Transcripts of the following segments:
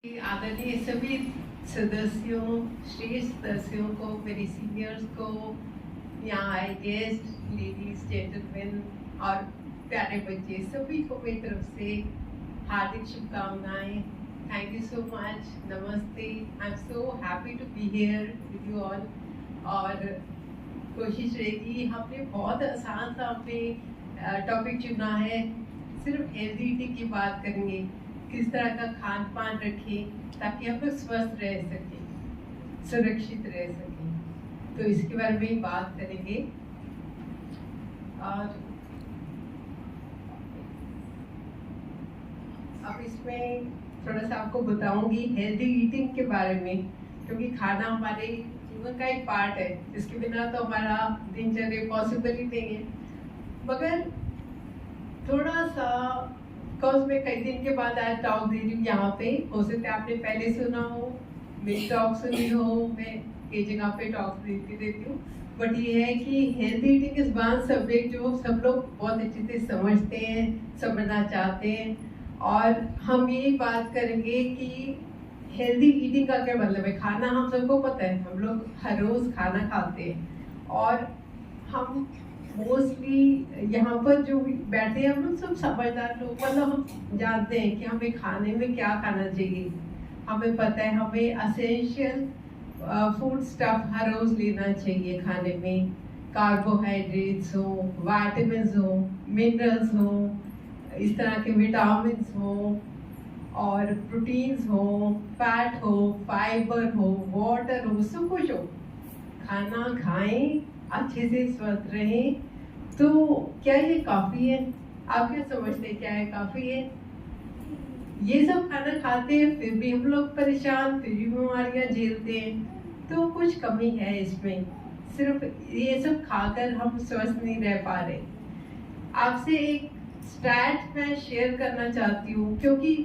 आदरणीय सभी सदस्यों, श्रेष्ठ सदस्यों को, मेरी सीनियर्स को, यहाँ आए गेस्ट, लेडीज, जेंटलमैन और प्यारे बच्चे, सभी को मेरी तरफ से हार्दिक शुभकामनाएं। Thank you so much. नमस्ते। I am so happy to be here with you all. और कोशिश रहेगी, हमने बहुत आसान सा अपने टॉपिक चुना है। सिर्फ हेल्दी ईटिंग की बात करेंगे, किस तरह का खान पान रखें ताकि हम लोग स्वस्थ रह सकें, सुरक्षित रह सकें। तो इसके बारे में बात करेंगे। और अब इसमें थोड़ा सा आपको बताऊंगी हेल्दी ईटिंग के बारे में, क्योंकि खाना हमारे जीवन का एक पार्ट है। इसके बिना तो हमारा दिनचर्या पॉसिबल ही नहीं है। मगर थोड़ा सा बिकॉज मैं कई दिन के बाद आज टॉक दे रही हूँ यहाँ पे, हो सकता है आपने पहले सुना हो, मेरी टॉक सुनी हो, मैं कई जगह पे टॉक देती हूँ। बट ये है कि healthy eating is one subject जो सब लोग बहुत अच्छे से समझते हैं, समझना चाहते हैं। और हम ये बात करेंगे कि हेल्दी ईटिंग का क्या मतलब है। खाना हम सबको पता है, हम लोग हर रोज खाना खाते हैं और हम मोस्टली यहाँ पर जो बैठे हैं हम लोग सब समझदार लोग, मतलब हम जानते हैं कि हमें खाने में क्या खाना चाहिए। हमें पता है हमें असेंशियल फूड स्टफ हर रोज लेना चाहिए खाने में। कार्बोहाइड्रेट्स हो, विटामिन्स हो, मिनरल्स हो, इस तरह के विटामिन्स हो और प्रोटीन्स हो, फैट हो, फाइबर हो, वाटर हो, सब कुछ हो। खाना खाएं, अच्छे से स्वस्थ रहें। तो क्या ये काफी है? आप क्या समझते हैं, क्या है काफी है? ये सब खाना खाते हैं फिर भी हम लोग परेशान, फिर भी बीमारियां झेलते हैं। तो कुछ कमी है इसमें। सिर्फ ये सब खाकर हम स्वस्थ नहीं रह पा रहे। आपसे एक स्टैट मैं शेयर करना चाहती हूँ, क्योंकि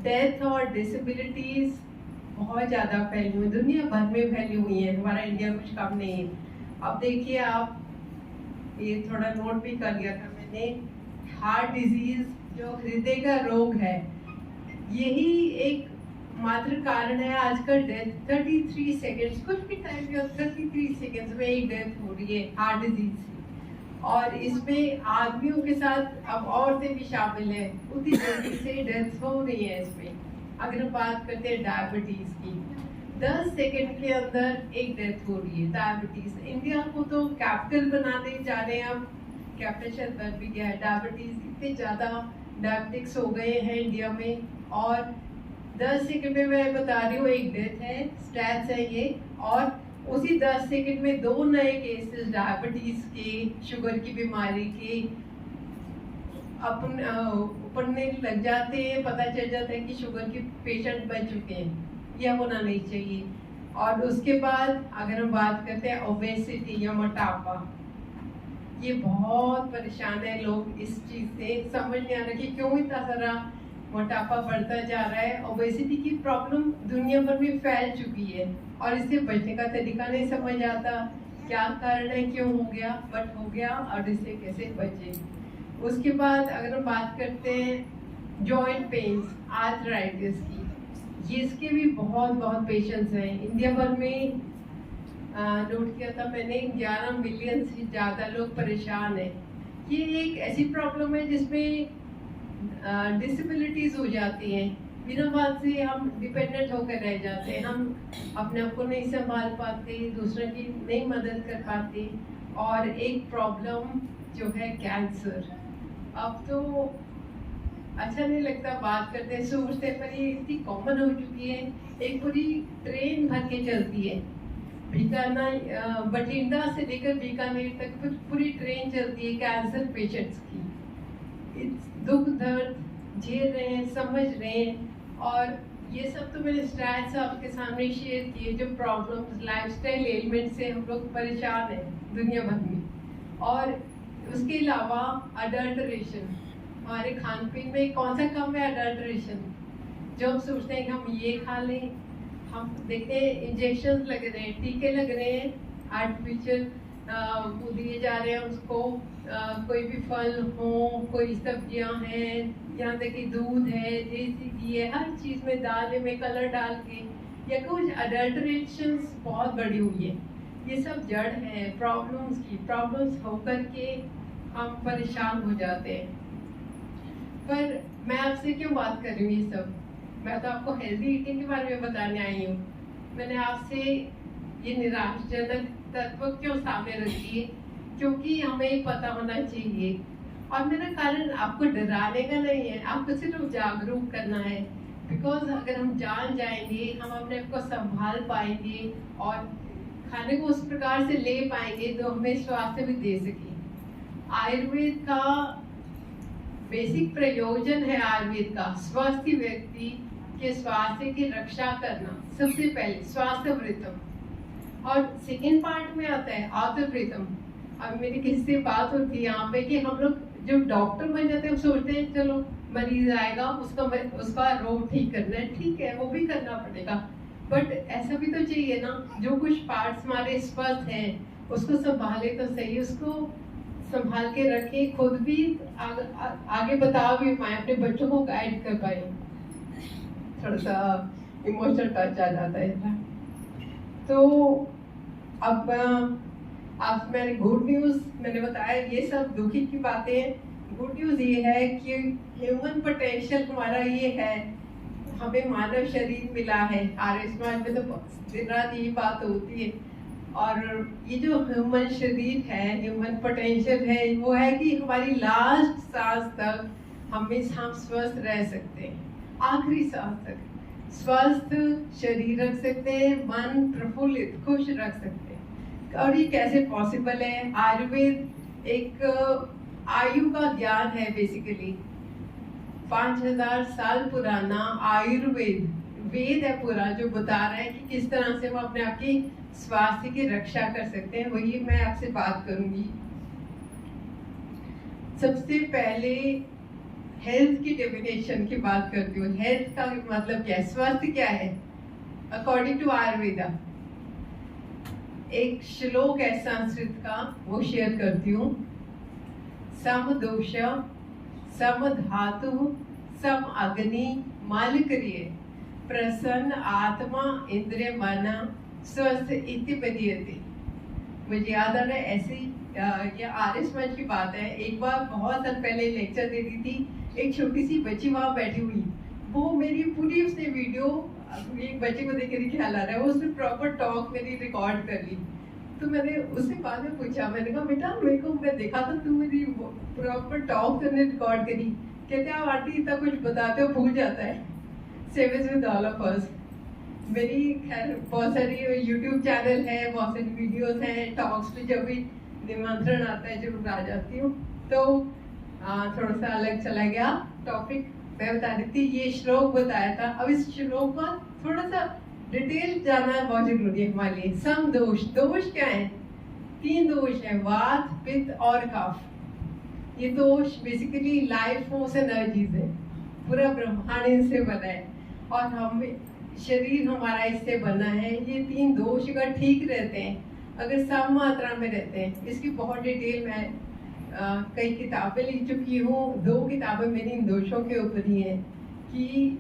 डेथ और डिसेबिलिटीज बहुत ज़्यादा फैली हुई, दुनिया भर में फैली हुई है। हमारा इंडिया कुछ कम नहीं है। अब देखिए, आप ये थोड़ा नोट भी कर लिया था मैंने, हार्ट डिजीज जो हृदय का रोग है, यही एक मात्र कारण है आजकल डेथ। 33 सेकेंड्स, कुछ भी टाइम 33 सेकेंड्स में एक डेथ हो रही है हार्ट डिजीज से। और इसमें आदमियों के साथ अब औरतें भी शामिल हैं, उतनी जल्दी से डेथ हो रही है इसमें। अगर हम बात करते हैं डायबिटीज की, 10 सेकेंड के अंदर एक डेथ हो रही है डायबिटीज। इंडिया को तो कैपिटल बनाने जा रहे हैं, अब कैपिटल शायद बन भी गया है। डायबिटीज इतने ज्यादा डायबिटिक्स हो गए हैं इंडिया में, और 10 सेकेंड में मैं बता रही हूँ एक डेथ है, स्टैट्स है ये। और उसी 10 सेकेंड में 2 नए केसेस डायबिटीज के, शुगर की बीमारी के पड़ने लग जाते हैं। पता चल जाता है कि शुगर के पेशेंट बन चुके हैं। यह होना नहीं चाहिए। और उसके बाद अगर हम बात करते हैं ओबेसिटी या मोटापा, ये बहुत परेशान है लोग इस चीज से। समझ नहीं आ रहा कि क्यों इतना सारा मोटापा बढ़ता जा रहा है। ओबेसिटी की प्रॉब्लम दुनिया भर में फैल चुकी है और इससे बचने का तरीका नहीं समझ आता, क्या कारण है, क्यों हो गया, बट हो गया, और इससे कैसे बचे। उसके बाद अगर हम बात करते हैं जॉइंट पेन्स, आर्थराइटिस की, ये इसके भी बहुत पेशेंट्स हैं इंडिया भर में। नोट किया था मैंने, 11 मिलियन से ज़्यादा लोग परेशान हैं। ये एक ऐसी प्रॉब्लम है जिसमें डिसेबिलिटीज हो जाती हैं। बिना बात से हम डिपेंडेंट होकर रह जाते हैं, हम अपने आप को नहीं संभाल पाते, दूसरों की नहीं मदद कर पाते। और एक प्रॉब्लम जो है कैंसर, अब तो अच्छा नहीं लगता बात करते हैं, सोचते हैं, पर ये इतनी कॉमन हो चुकी है। एक पूरी ट्रेन भर के चलती है, बठिंडा से लेकर बीकानेर तक पूरी ट्रेन चलती है कैंसर पेशेंट्स की। दुख दर्द झेल रहे हैं, समझ रहे हैं। और ये सब तो मैंने स्टैट्स आपके सामने शेयर किए, जो प्रॉब्लम्स, लाइफस्टाइल एलिमेंट से हम लोग परेशान हैं दुनिया भर में। और उसके अलावा अडल्ट्रेशन, हमारे खान पीन में कौन सा कम है? अडल्ट्रेशन। जो हम सोचते हैं कि हम ये खा लें, हम देखते हैं इंजेक्शन लग रहे हैं, टीके लग रहे हैं, आर्टिफिशियल वो दिए जा रहे हैं उसको। कोई भी फल हो, कोई सब्जियां हैं यहाँ तक कि दूध है, देसी घी है, हर चीज़ में दाल में कलर डाल के या कुछ अडल्ट्रेशंस बहुत बढ़ी हुई है। ये सब जड़ है प्रॉब्लम्स की। प्रॉब्लम्स होकर के हम परेशान हो जाते हैं। पर मैं आपसे क्यों बात कर रही हूँ ये सब? मैं तो आपको हेल्दी ईटिंग के बारे में बताने आई हूँ। मैंने आपसे ये निराशाजनक तत्व क्यों सामने रखी है? क्योंकि हमें पता होना चाहिए, और मेरा कारण आपको डराने का नहीं है, आपको सिर्फ जागरूक करना है। बिकॉज अगर हम जान जाएंगे, हम अपने आप को संभाल पाएंगे और खाने को उस प्रकार से ले पाएंगे तो हमें स्वास्थ्य भी दे सके। आयुर्वेद का बेसिक प्रयोजन है, आयुर्वेद का स्वस्थ व्यक्ति के स्वास्थ्य की रक्षा करना। सबसे पहले स्वास्थ्य वृत्तम, और सेकेंड पार्ट में आता है आत्मवृत्तम। अब मेरी किसी से बात होती है यहाँ पे कि हम लोग जो डॉक्टर बन जाते हैं सोचते हैं चलो मरीज आएगा उसका रोग ठीक करना है, ठीक है वो भी करना पड़ेगा, बट ऐसा भी तो चाहिए ना जो कुछ पार्ट्स हमारे स्वस्थ हैं उसको संभाले तो सही, उसको संभाल के रखे, खुद भी आगे बता भी पाए, अपने बच्चों को गाइड कर पाए। थोड़ा सा इमोशनल टच आ जाता है। तो अब आप मैंने गुड न्यूज़ मैंने बताया, ये सब दुखी की बातें हैं। गुड न्यूज़ ये है कि ह्यूमन पोटेंशियल हमारा ये है, हमें मानव शरीर मिला है। आर्य समाज में तो दिन रात यही बात होती है, और ये जो ह्यूमन शरीर है, ह्यूमन पोटेंशियल है, वो है कि हमारी लास्ट सांस तक हम स्वस्थ रह सकते हैं, आखिरी सांस तक स्वस्थ शरीर रख सकते हैं, मन प्रफुल्लित खुश रख सकते हैं। और ये कैसे पॉसिबल है? आयुर्वेद एक आयु का ज्ञान है। बेसिकली 5000 साल पुराना आयुर्वेद वेद है पूरा, जो बता रहा है कि किस तरह से हम अपने आप की स्वास्थ्य की रक्षा कर सकते हैं। वही मैं आपसे बात करूंगी। सबसे पहले हेल्थ की डेफिनेशन की बात करती हूँ। हेल्थ का मतलब क्या है? स्वास्थ्य क्या है अकॉर्डिंग टू आयुर्वेदा? एक श्लोक है संस्कृत का, वो शेयर करती हूँ। सम दोष सम धातु सम अग्नि मालक्रिय प्रसन्न आत्मा इंद्रिय मन स्वस्थ इति बदीयते। मुझे याद आ रहा है ऐसी ये आर्य समाज की बात है। एक बार बहुत साल पहले लेक्चर दे दी थी, एक छोटी सी बच्ची वहां बैठी हुई, वो मेरी पूरी उसने वीडियो, एक बच्चे को देख के ख्याल आ रहा है, वो उसने प्रॉपर टॉक मेरी रिकॉर्ड कर ली। तो मैंने उससे बाद में पूछा, मैंने कहा बेटा मेरे को मैं देखा था तू मेरी प्रॉपर टॉक करने रिकॉर्ड करी। कहते हैं आंटी इतना कुछ बताते हो भूल जाता है। Same is with all of us. मेरी खैर बहुत सारी यूट्यूब चैनल है, बहुत सारी वीडियोस हैं, टॉक्स पे जब भी निमंत्रण आता है जरूर आ जाती हूँ। तो थोड़ा सा अलग चला गया टॉपिक, मैं बता देती। ये श्लोक बताया था, अब इस श्लोक का थोड़ा सा डिटेल जानना बहुत जरूरी है हमारे लिए। सम दोष, दोष क्या है? 3 दोष है, वात पित्त और कफ। ये दोष बेसिकली लाइफ फोर्स एनर्जीज है, पूरा ब्रह्मांड इनसे बना है और हम शरीर हमारा इससे बना है। ये 3 दोष अगर ठीक रहते हैं, अगर सम मात्रा में रहते हैं, इसकी बहुत डिटेल मैं कई किताबें लिख चुकी हूँ। 2 किताबें मेरी इन दोषों के ऊपर ही है कि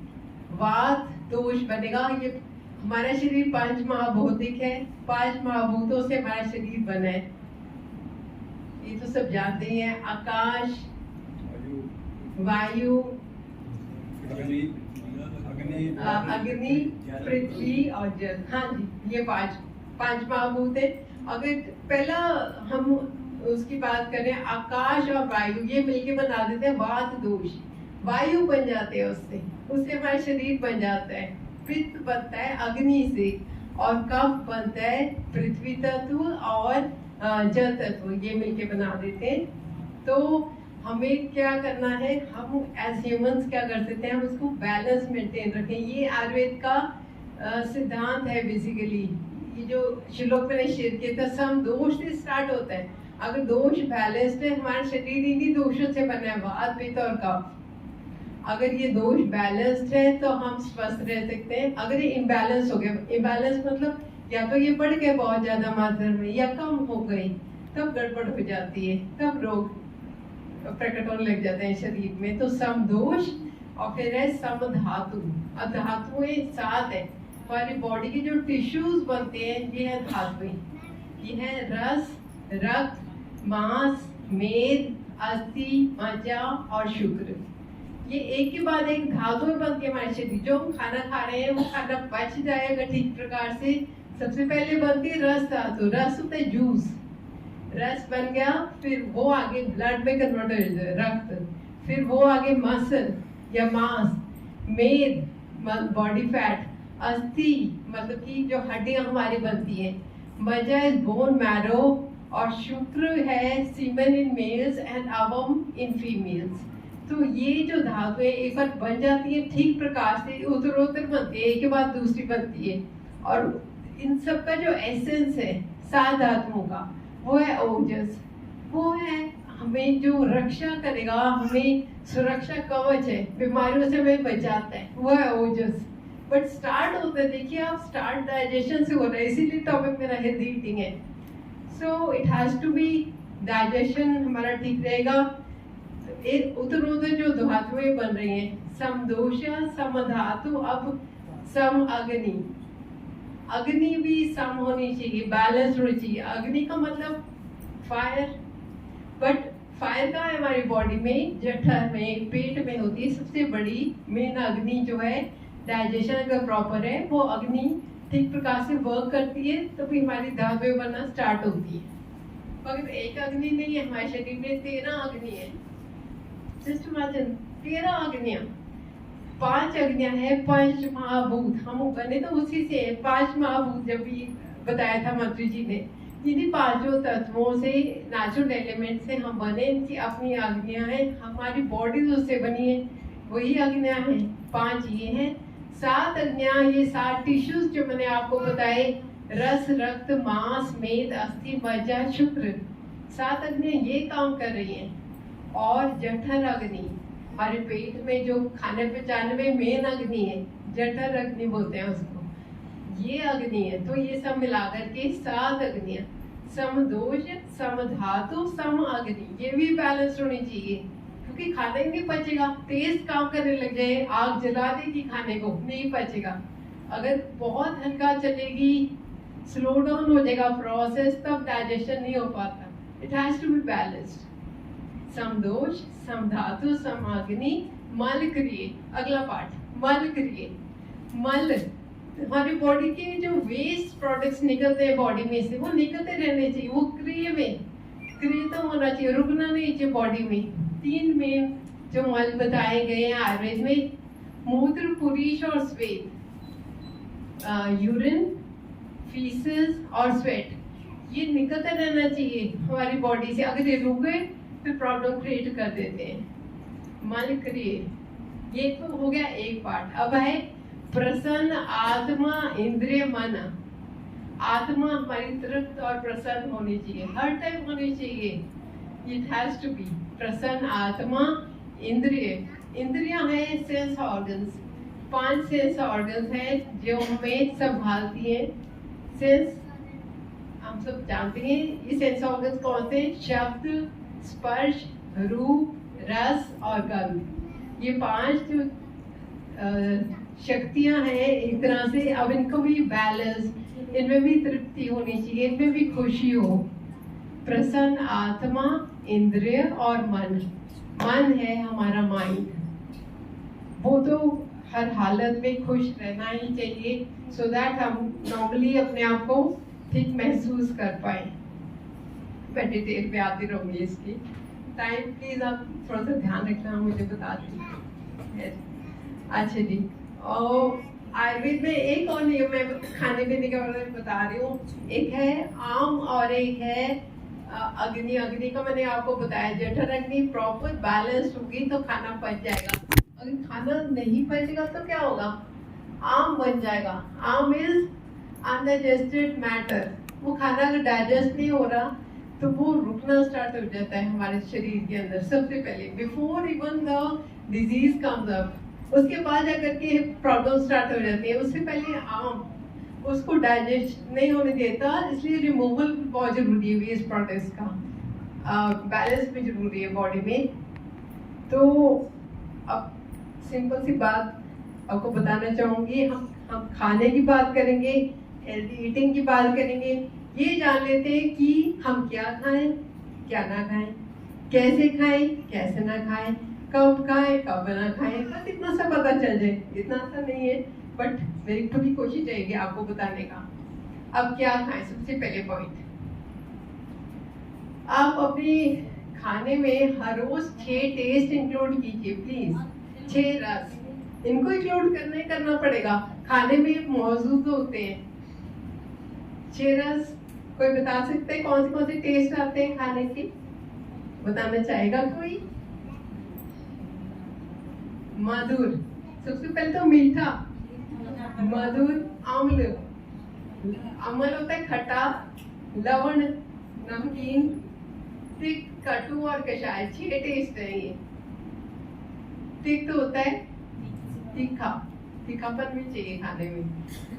वात दोष बनेगा। ये हमारा शरीर 5 महाभौतिक है, 5 महाभूतों से हमारा शरीर बना है, ये तो सब जानते ही हैं। आकाश, वायु, अग्नि, पृथ्वी और जल। हाँ जी, ये 5 महाभूत है। अगर पहला हम उसकी बात करें, आकाश और वायु ये मिलके बना देते हैं वात दोष। वायु बन जाते हैं उससे हमारा शरीर बन जाता है। पित्त बनता है अग्नि से, और कफ बनता है पृथ्वी तत्व और जल तत्व, ये मिलके बना देते हैं। तो हमें क्या करना है, हम एज ह्यूमंस क्या कर सकते हैं, हम उसको बैलेंस मेंटेन रखें। ये आयुर्वेद का सिद्धांत है बेसिकली। ये जो श्लोक मैंने शेयर किया था, सम दोष से स्टार्ट होता है। अगर दोष बैलेंस्ड है, हमारा शरीर इन्हीं दोषों से बना है, वात पित्त और कफ। अगर ये दोष बैलेंस्ड है तो हम स्वस्थ रह सकते हैं। अगर ये इम्बैलेंस हो गया, इम्बैलेंस मतलब या तो ये बढ़ गए बहुत ज्यादा मात्रा में या कम हो गई, तब गड़बड़ हो जाती है, तब रोग प्रकट होने लग जाते हैं शरीर में। तो समदोष और फिर है समधातु। अब धातुएं 7 है। हमारी बॉडी के जो टिश्यूज बनते हैं ये है धातुएं। ये है रस, रक्त, मांस, मेद, अस्थि, मज्जा और शुक्र। ये एक के बाद एक धातुएं बनती है हमारे शरीर। जो हम खाना खा रहे हैं वो खाना पच जाएगा ठीक प्रकार से। सबसे पहले बनती है रस धातु। रस होता है जूस, रस बन गया, फिर वो आगे ब्लड में कन्वर्ट हो जाता है रक्त, फिर वो आगे मसल या मांस, मेद बॉडी फैट, अस्थि मतलब कि जो हड्डियां हमारी बनती है, मज्जा इज बोन मैरो और शुक्र है semen in males and ovum in females. तो ये जो धातुएं एक बार बन जाती है ठीक प्रकार से, उत्तरोत्तर बनती है, एक के बाद दूसरी बनती है। और इन सब का जो एसेंस है 7 धातुओं का वो है ओजस। वो है हमें जो रक्षा करेगा, हमें सुरक्षा कवच है, बीमारियों से हमें बचाता है, वो है ओजस। बट स्टार्ट होता है, देखिए आप, स्टार्ट डाइजेशन से हो रहा है, इसीलिए टॉपिक मेरा हेल्दी ईटिंग है। So it has to be, digestion हमारा ठीक रहेगा। उत्तरोत्तर जो धातुएं बन रही हैं, समदोष, समधातु, अब सम अग्नि। अग्नि भी सम होनी चाहिए, बैलेंस होनी चाहिए। अग्नि का मतलब फायर, बट फायर का है हमारी बॉडी में, जठर में, पेट में होती है सबसे बड़ी मेन अग्नि जो है। डाइजेशन अगर प्रॉपर है, वो अग्नि ठीक प्रकार से वर्क करती है, तो फिर हमारी धातुएं बनना स्टार्ट होती है। मगर एक अग्नि नहीं है हमारे शरीर में, 13 अग्नि है। जस्ट इमेजिन 13 अग्नियां, 5 अग्नियां हैं, 5 महाभूत। हम बने तो उसी से 5 महाभूत, जब भी बताया था मंत्री जी ने, इन्हीं 5 तत्वों से, नेचुरल एलिमेंट से हम बने। इनकी अपनी अग्नियां हैं, हमारी बॉडी उससे बनी है, वही अग्नियां हैं। 5 ये हैं, 7 अग्नियां, ये 7 टिश्यूज जो मैंने आपको बताए, रस, रक्त, मांस, मेद, अस्थि, मज्जा, शुक्र, 7 अग्नियां ये काम कर रही हैं। और जठर अग्नि, हमारे पेट में जो खाने पचाने में मेन अग्नि है, जठर अग्नि बोलते हैं उसको, ये अग्नि है। तो ये सब मिलाकर के 7 अग्नियां, समदोष, समधातु, सम अग्नि, ये भी बैलेंस होनी चाहिए। क्योंकि खाना ही नहीं पचेगा, तेज काम करने लग जाए, आग जला देगी खाने को, नहीं पचेगा। अगर बहुत हल्का चलेगी, स्लो डाउन हो जाएगा प्रोसेस, तब डाइजेशन नहीं हो पाता। It has to be balanced. समदोष, समधातु, समाग्नि, मल क्रिय। अगला पार्ट, मल क्रिय। मल हमारी बॉडी के जो वेस्ट प्रोडक्ट्स निकलते हैं बॉडी में से, वो निकलते रहने चाहिए, वो क्रिय में, क्रिय तो होना चाहिए, रुकना नहीं चाहिए बॉडी में। 3 मेन जो मल बताए गए हैं आयुर्वेद में, मूत्र, पुरीश और स्वेद, यूरिन, फीसेस और स्वेट, ये निकलता रहना चाहिए हमारी बॉडी से। अगर ये रुक गए फिर प्रॉब्लम क्रिएट कर देते हैं। मल क्रिय, ये तो हो गया एक पार्ट। अब है प्रसन्न आत्मा, इंद्रिय, मन। आत्मा हमारी तृप्त और प्रसन्न होनी चाहिए, हर टाइम होनी चाहिए। इट हैज टू बी प्रसन्न आत्मा। इंद्रिय, इंद्रियां हैं सेंस ऑर्गन्स, 5 सेंस ऑर्गन्स हैं जो हमें संभालती हैं। सेंस हम सब जानते हैं, ये सेंस ऑर्गन्स कौन से? शब्द, स्पर्श, रूप, रस और गंध। ये 5 जो शक्तियां हैं एक तरह से। अब इनको भी बैलेंस, इनमें भी तृप्ति होनी चाहिए, इनमें भी खुशी हो। प्रसन्न आत्मा, इंद्रिय और मन। मन है हमारा माइंड, वो तो हर हालत में खुश रहना ही चाहिए, सो दैट हम नॉर्मली अपने आप को ठीक महसूस कर पाए। मैं डिटेल में आती रहूंगी इसकी। टाइम प्लीज आप थोड़ा सा ध्यान रखना, मुझे बता दीजिए। अच्छा जी, और आयुर्वेद में एक और नियम मैं खाने पीने के बारे में बता रही हूँ। एक है आम और एक है अग्नि। अग्नि का मैंने आपको बताया, जठर अग्नि प्रॉपर बैलेंस होगी तो खाना पच जाएगा। अगर खाना नहीं पचेगा तो क्या होगा? आम बन जाएगा। आम इज अनडाइजेस्टेड मैटर। वो खाना अगर डाइजेस्ट नहीं हो रहा तो वो रुकना स्टार्ट हो जाता है हमारे शरीर के अंदर। सबसे पहले before even the disease comes up, उसके बाद जाकर के प्रॉब्लम स्टार्ट हो जाती है। उससे पहले आम उसको डाइजेस्ट नहीं होने देता, इसलिए रिमूवल बहुत जरूरी है वेस्ट प्रोडक्ट्स का। बैलेंस भी जरूरी है बॉडी में। तो अब सिंपल सी बात आपको बताना चाहूँगी, हम खाने की बात करेंगे, हेल्दी ईटिंग की बात करेंगे। ये जान लेते हैं कि हम क्या खाएं, क्या ना खाएं, कैसे खाएं, कैसे ना खाएं, कब खाएं, कब ना खाएं, बस इतना सा पता चल जाए। इतना सा नहीं है, बट मेरी पूरी कोशिश रहेगी आपको बताने का। अब क्या खाएं, सबसे पहले पॉइंट, आप अपने खाने में हर रोज 6 टेस्ट इंक्लूड कीजिए प्लीज। 6 रस इनको इंक्लूड करना पड़ेगा, खाने में मौजूद होते हैं 6 रस। कोई बता सकते हैं कौन से टेस्ट आते हैं खाने के? बताना चाहेगा कोई? मधुर, सबसे पहले तो मीठा, मधुर, अम्ल, अम्ल होता है खट्टा, लवण, नमकीन, तिक, कटु और कषाय। 6 टेस्ट है ये। तिक तो होता है तीखा, तीखापन भी चाहिए खाने में।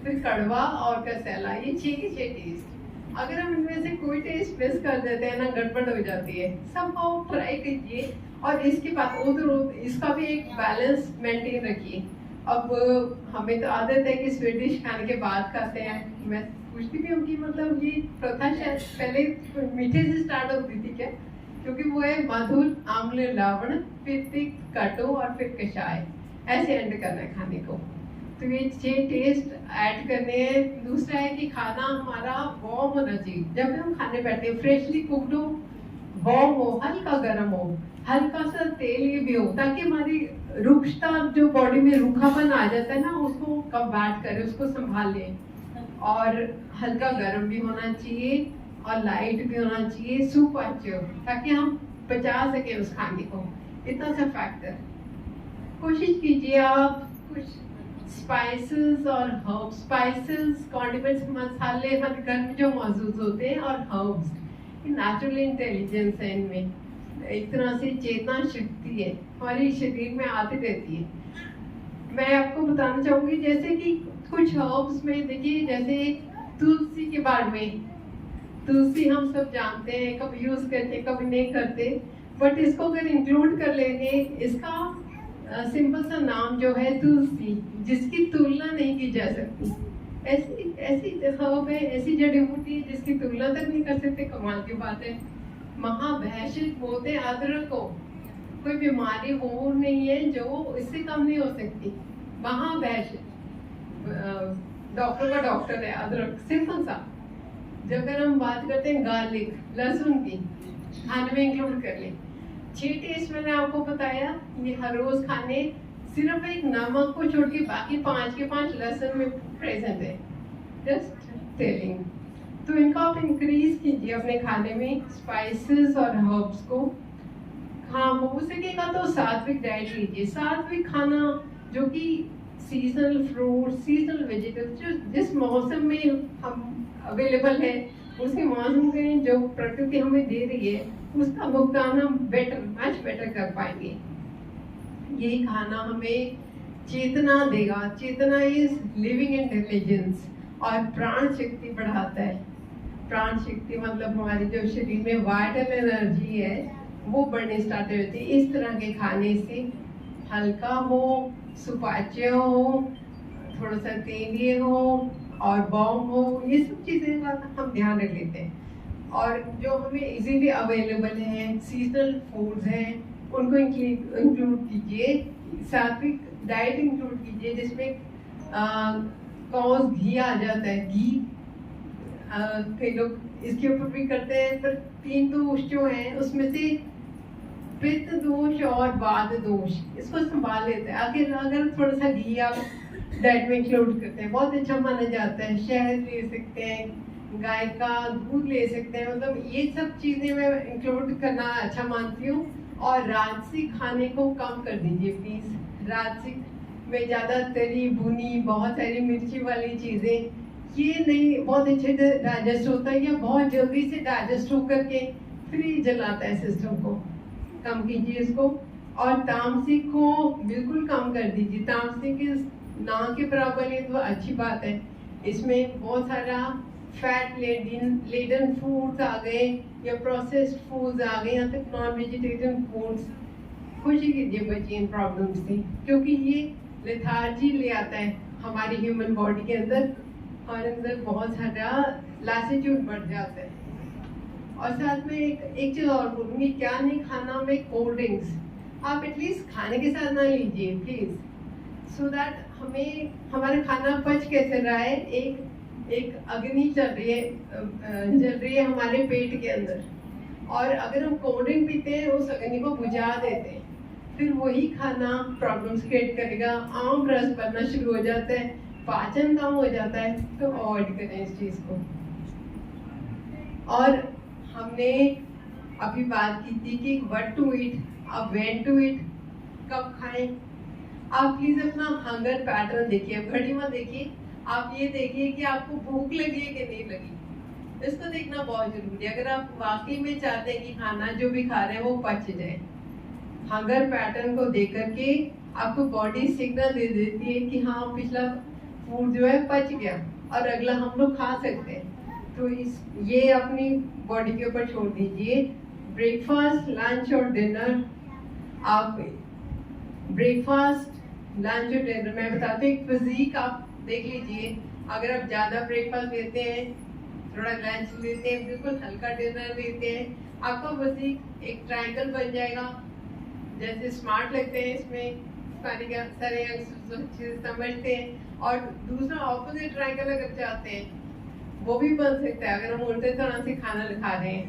फिर कड़वा और कसैला, ये 6 के 6 टेस्ट। अगर हम इनमें से कोई टेस्ट मिस कर देते हैं ना, गड़बड़ हो जाती है। सब आप ट्राई कीजिए और इसके बाद उधर इसका भी एक बैलेंस मेंटेन रखिए। अब हमें तो आदत है कि स्वीट खाने के बाद खाते हैं। मैं पूछती भी हूँ कि मतलब ये प्रथा शायद पहले मीठे से स्टार्ट होती थी क्या? क्योंकि वो है मधुर, आम्ल, लवण, फिर तिक, कटु और फिर कषाय, ऐसे एंड करना है खाने को। तो ये 6 टेस्ट ऐड करने हैं। दूसरा है कि खाना हमारा वार्म होना चाहिए। जब भी हम खाने बैठे हैं, फ्रेशली कुक्ड हो, वार्म हो, हल्का गर्म हो, हल्का सा तेल ये भी हो, ताकि हमारी रुक्षता, जो बॉडी में रूखापन आ जाता है ना, उसको कम्बैट करे, उसको संभाल ले। और हल्का गर्म भी होना चाहिए और लाइट भी होना चाहिए, सुपाच्य, ताकि हम पचा सके उस खाने को। इतना सा फैक्टर कोशिश कीजिए आप। कुछ स्पाइसेस और हर्ब्स, स्पाइसेस, कॉन्डिमेंट्स, मसाले हर घर में जो मौजूद होते हैं, और हर्ब्स, नेचुरल इंटेलिजेंस है इनमें। एक तरह से चेतना शक्ति है, हमारे शरीर में आती रहती है। मैं आपको बताना चाहूंगी, जैसे कि कुछ हर्ब्स में देखिए, जैसे तुलसी के बारे में, तुलसी हम सब जानते हैं, कभी यूज करते कभी नहीं करते, बट इसको अगर इंक्लूड कर लेंगे, इसका सिंपल सा नाम जो है तुलसी, जिसकी तुलना नहीं की जा सकती। ऐसी ऐसी हर्ब है, ऐसी जड़ी बूटी है जिसकी तुलना तक नहीं कर सकते। कमाल की बात है। महाभैषज बोलते हैं अदरक को, कोई बीमारी वो नहीं है जो इससे कम नहीं हो सकती। महाभैषज, डॉक्टर का डॉक्टर है अदरक, सिंपल सा। जब अगर हम बात करते हैं गार्लिक, लहसुन की, खाने में इंक्लूड कर ले। 6 टेस्ट मैंने आपको बताया, ये हर रोज खाने, सिर्फ एक नमक को छोड़ के बाकी 5 के 5 लहसुन में प्रेजेंट है, जस्ट टेलिंग। तो इनको आप इंक्रीज कीजिए अपने खाने में, स्पाइसेस और हर्ब्स को। हाँ, हो सकेगा तो सात्विक डाइट लीजिए। सात्विक खाना जो कि सीजनल फ्रूट, सीजनल वेजिटेबल्स, जो जिस मौसम में हम अवेलेबल है, उसके मौसम में जो प्रकृति हमें दे रही है, उसका भुगतान हम मच बेटर कर पाएंगे। यही खाना हमें चेतना देगा। चेतना इज लिविंग इंटेलिजेंस, और प्राण शक्ति बढ़ाता है। प्राण शक्ति मतलब हमारी जो शरीर में वाइटल एनर्जी है, वो बढ़ने स्टार्ट हो जाती है। इस तरह के खाने से हल्का हो, सुपाच्य हो, थोड़ा सा तेलीय हो और बॉम हो, ये सब चीज़ें का हम ध्यान रख लेते हैं। और जो हमें इजीली अवेलेबल हैं, सीजनल फूड्स हैं, उनको इंक्लूड कीजिए। सात्विक डाइट इंक्लूड कीजिए, जिसमें कौस घी आ जाता है। घी कई लोग इसके ऊपर भी करते हैं, पर 3 दोष जो हैं उसमें से पित्त दोष और वात दोष, इसको संभाल लेते हैं। अगर थोड़ा सा घी आप डाइट में इंक्लूड करते हैं, बहुत अच्छा माना जाता है। शहद ले सकते हैं, गाय का दूध ले सकते हैं, मतलब ये सब चीजें मैं इंक्लूड करना अच्छा मानती हूँ। और राजसिक खाने को कम कर दीजिए प्लीज। राजसिक में ज्यादा तली भुनी, बहुत सारी मिर्ची वाली चीजें, ये नहीं बहुत अच्छे से डाइजेस्ट होता है, या बहुत जल्दी से डाइजेस्ट होकर के फिर जलाता है सिस्टम को। कम कीजिए इसको। और तामसिक को बिल्कुल कम कर दीजिए। तामसिक ना के बराबर, ये तो अच्छी बात है। इसमें बहुत सारा फैट लेडन फूड्स आ गए या प्रोसेस्ड फूड्स आ गए, यहाँ तक नॉन वेजिटेरियन फूड्स। कोशिश कीजिए बचिए इन प्रॉब्लम से, क्योंकि ये लेथार्जी ले आता है हमारी ह्यूमन बॉडी के अंदर, और अंदर बहुत सारा लासीट्यूड बढ़ जाता है। और साथ में एक चीज़ और बोलूँगी, क्या नहीं खाना में कोल्ड ड्रिंक्स आप एटलीस्ट खाने के साथ ना लीजिए प्लीज़, सो दैट हमें हमारा खाना पच कैसे रहा है। एक अग्नि चल रही है हमारे पेट के अंदर, और अगर हम कोल्ड ड्रिंक पीते हैं उस अग्नि को बुझा देते हैं, फिर वही खाना प्रॉब्लम्स क्रिएट करेगा, आम रस बनना शुरू हो जाता है, पाचन कम हो जाता है। तो अवॉइड करें इस चीज़ को। और हमने अभी बात की थी कि व्हाट टू ईट, अब व्हेन टू ईट, कब खाएं। आप प्लीज अपना हंगर पैटर्न देखिए, घड़ी में देखिए, आप ये देखिए कि आपको भूख लगी है कि नहीं लगी, इसको देखना बहुत जरूरी है। अगर आप वाकई में चाहते हैं कि खाना जो भी खा रहे हैं वो पच जाए, हंगर पैटर्न को देख करके आपको बॉडी सिग्नल दे देती है कि हाँ पिछला फूड जो है पच गया और अगला हम लोग खा सकते हैं। तो ये अपनी बॉडी के ऊपर छोड़ दीजिए। ब्रेकफास्ट, लंच और डिनर, आप ब्रेकफास्ट, लंच और डिनर मैं बताती हूँ, फिजिक आप देख लीजिए। अगर आप ज़्यादा ब्रेकफास्ट लेते हैं, थोड़ा लंच लेते हैं, बिल्कुल हल्का डिनर लेते हैं, आपका फिजिक एक ट्रायंगल बन जाएगा। जैसे स्मार्ट लगते हैं, इसमें सारे समझते हैं। और दूसरा ऑपोजिट ट्रायंगल अगर चाहते हैं वो भी बन सकता है। अगर हम उल्टे तरह से खाना खा रहे हैं,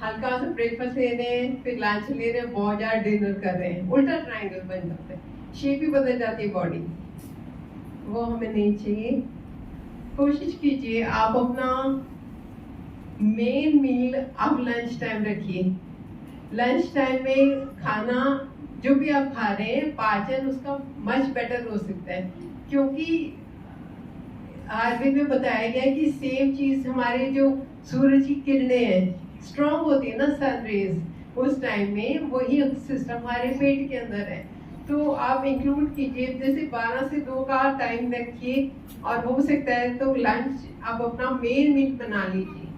हल्का सा ब्रेकफास्ट ले रहे हैं, फिर लंच ले रहे हैं, बहुत ज़्यादा डिनर कर रहे हैं, उल्टा ट्रायंगल बन जाता है, शेप ही बदल जाती है बॉडी, वो हमें नहीं चाहिए। कोशिश कीजिए आप अपना मेन मील आप लंच टाइम रखिए। लंच टाइम में खाना जो भी आप खा रहे हैं, पाचन उसका मच बेटर हो सकता है, क्योंकि आयुर्वेद में बताया गया है कि सेम चीज हमारे जो सूरज की किरणें हैं स्ट्रॉन्ग होती है ना, सन रेज, उस टाइम में वही सिस्टम हमारे पेट के अंदर है। तो आप इंक्लूड कीजिए, जैसे 12 से 2 का टाइम रखिए, और हो सकता है तो लंच आप अपना मेन मील बना लीजिए,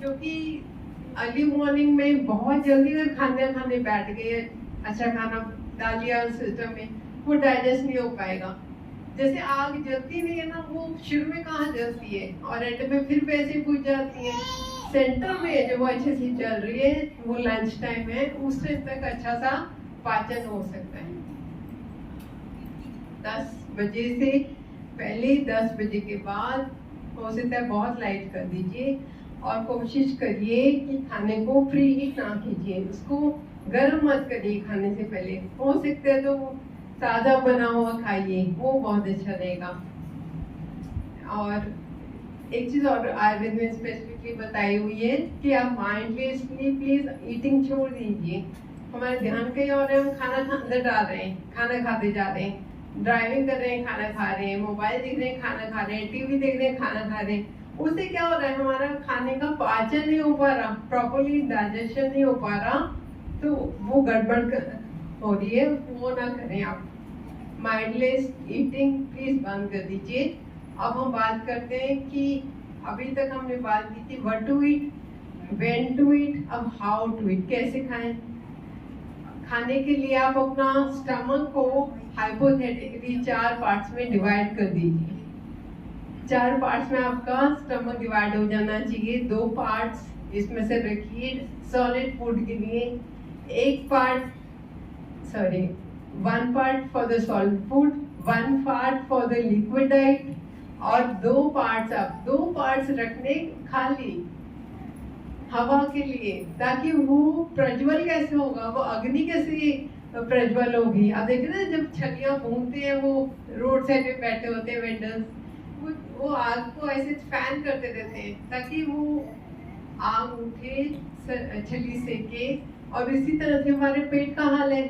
क्योंकि अर्ली मॉर्निंग में बहुत जल्दी अगर खाने बैठ गए, अच्छा खाना डाल दिया सिस्टम में, वो डाइजेस्ट नहीं हो पाएगा। जैसे आग जलती नहीं है ना, वो शुरू में कहाँ जलती है और एंड में फिर वैसे बुझ जाती है। सेंटर में जो वो अच्छे से चल रही है, वो लंच टाइम है, उस टाइम तक अच्छा सा पाचन हो सकता है। 10 बजे से पहले, 10 बजे के बाद हो सकता है बहुत लाइट कर दीजिए, और कोशिश करिए कि खाने को प्री हीट ना कीजिए, उसको गर्म मत करिए खाने से पहले। हो सकता है तो ताज़ा बना हुआ खाइए, वो बहुत अच्छा रहेगा। और एक चीज़ और आयुर्वेद में स्पेसिफिकली बताई हुई है कि आप माइंडलेसली प्लीज ईटिंग छोड़ दीजिए। हमारा ध्यान कहीं और है, हम खाना अंदर डाल रहे हैं, खाना खाते जा रहे हैं, ड्राइविंग कर रहे हैं, खाना खा रहे हैं, मोबाइल देख रहे हैं, खाना खा रहे हैं, टीवी देख रहे हैं, खाना खा रहे हैं। उससे क्या हो रहा है, हमारा खाने का पाचन नहीं हो पा रहा, प्रॉपरली डाइजेशन नहीं हो पा रहा, तो वो गड़बड़ हो रही है, वो ना करें आप। माइंडलेस ईटिंग प्लीज बंद कर दीजिए। अब हम बात करते हैं कि अभी तक हमने बात की थी what to eat, when to eat, अब हाउ टू ईट, कैसे खाएं। खाने के लिए आप अपना स्टमक को हाइपोथेटिकली 4 पार्ट्स में डिवाइड कर दीजिए। 4 पार्ट्स में आपका स्टमक डिवाइड हो जाना चाहिए। 2 पार्ट्स इसमें से रखिए सॉलिड फूड के लिए, 1 part for the solid food, 1 part for the liquid diet, और 2 पार्ट्स रखने खाली हवा के लिए, ताकि वो प्रज्वल कैसे होगा, वो अग्नि कैसे प्रज्वल होगी। अब देखिए ना, जब छलियां भूनते हैं, वो रोड साइड पे बैठे होते हैं वेंडर्स, वो आग को ऐसे फैन करते रहते हैं ताकि वो आग उठे, छली सेके। और इसी तरह से हमारे पेट का हाल है।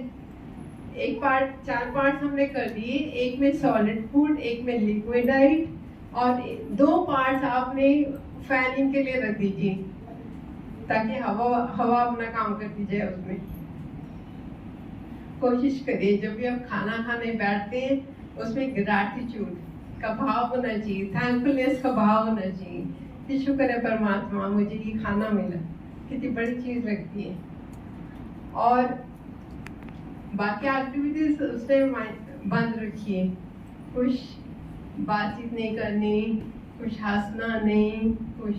4 पार्ट्स हमने कर दिए, एक में सॉलिड फूड, एक में लिक्विड डाइट, और 2 पार्ट्स आपने फैनिंग के लिए रख दीजिए, ताकि हवा अपना काम करती जाए उसमें। कोशिश करिए जब भी आप खाना खाने बैठते हैं, उसमें ग्रैटिट्यूड का भाव होना चाहिए, थैंकफुलनेस का भाव होना चाहिए कि शुक्र है परमात्मा मुझे ये खाना मिला, कितनी बड़ी चीज़ लगती है। और बाकी एक्टिविटीज उसने बंद रखी है, कुछ बातचीत नहीं करनी, कुछ हंसना नहीं, कुछ